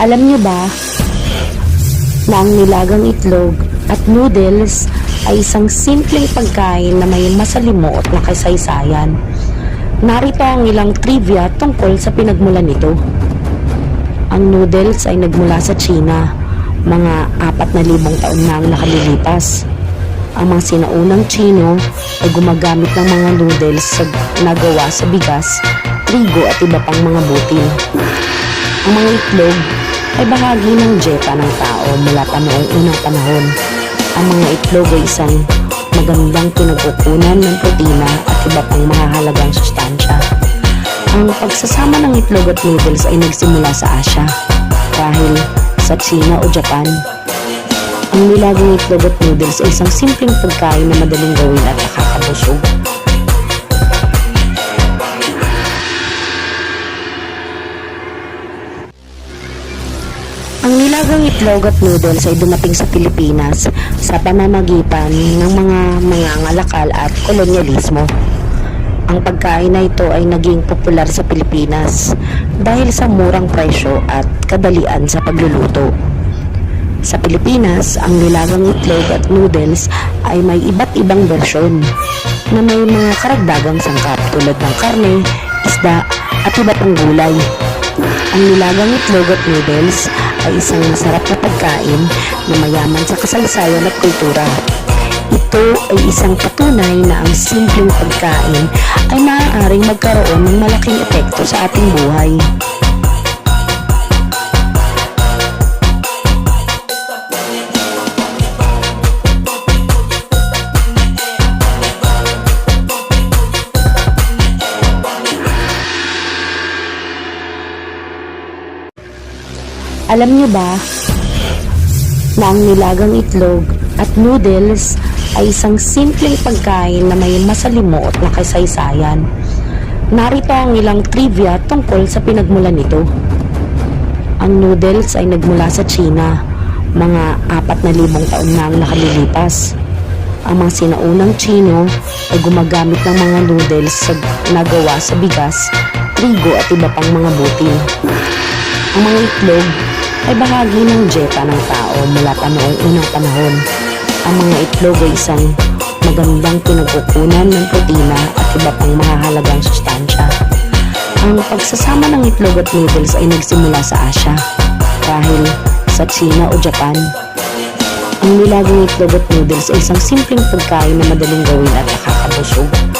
Alam niyo ba na ang nilagang itlog at noodles ay isang simpleng pagkain na may masalimuot na kasaysayan? Narito ang ilang trivia tungkol sa pinagmulan nito. Ang noodles ay nagmula sa China, mga 4,000 taon na ang nakalilipas. Ang mga sinaunang Tsino ay gumagamit ng mga noodles na gawa sa bigas, trigo at iba pang mga butil. Ang mga itlog ay bahagi ng dieta ng tao mula pa noong unang panahon. Ang mga itlog ay isang magandang pinagkukunan ng protina at iba pang mahahalagang sustansya. Ang pagsasama ng itlog at noodles ay nagsimula sa Asia, dahil sa China o Japan. Ang nilagang itlog at noodles ay isang simpleng pagkain na madaling gawin at nakakabusog. Ang nilagang itlog at noodles ay dumating sa Pilipinas sa pamamagitan ng mga mangangalakal at kolonyalismo. Ang pagkain na ito ay naging popular sa Pilipinas dahil sa murang presyo at kadalian sa pagluluto. Sa Pilipinas, ang nilagang itlog at noodles ay may iba't ibang bersyon na may mga karagdagang sangkap tulad ng karne, isda at iba pang gulay. Ang nilagang itlog at noodles ay isang masarap na pagkain na mayaman sa kasaysayan at kultura. Ito ay isang patunay na ang simpleng pagkain ay maaaring magkaroon ng malaking epekto sa ating buhay. Alam niyo ba na ang nilagang itlog at noodles ay isang simpleng pagkain na may masalimuot na kasaysayan? Narito ang ilang trivia tungkol sa pinagmulan nito. Ang noodles ay nagmula sa China, mga 4,000 taon na ang nakalilipas. Ang mga sinaunang Tsino ay gumagamit ng mga noodles na gawa sa bigas, trigo at iba pang mga butil. Ang mga itlog ay bahagi ng dieta ng tao mula pa noong unang panahon. Ang mga itlog ay isang magandang pinagkukunan ng protina at iba pang mahahalagang sustansya. Ang pagsasama ng itlog at noodles ay nagsimula sa Asia, dahil sa China o Japan. Ang nilagang itlog at noodles ay isang simpleng pagkain na madaling gawin at nakakabusog.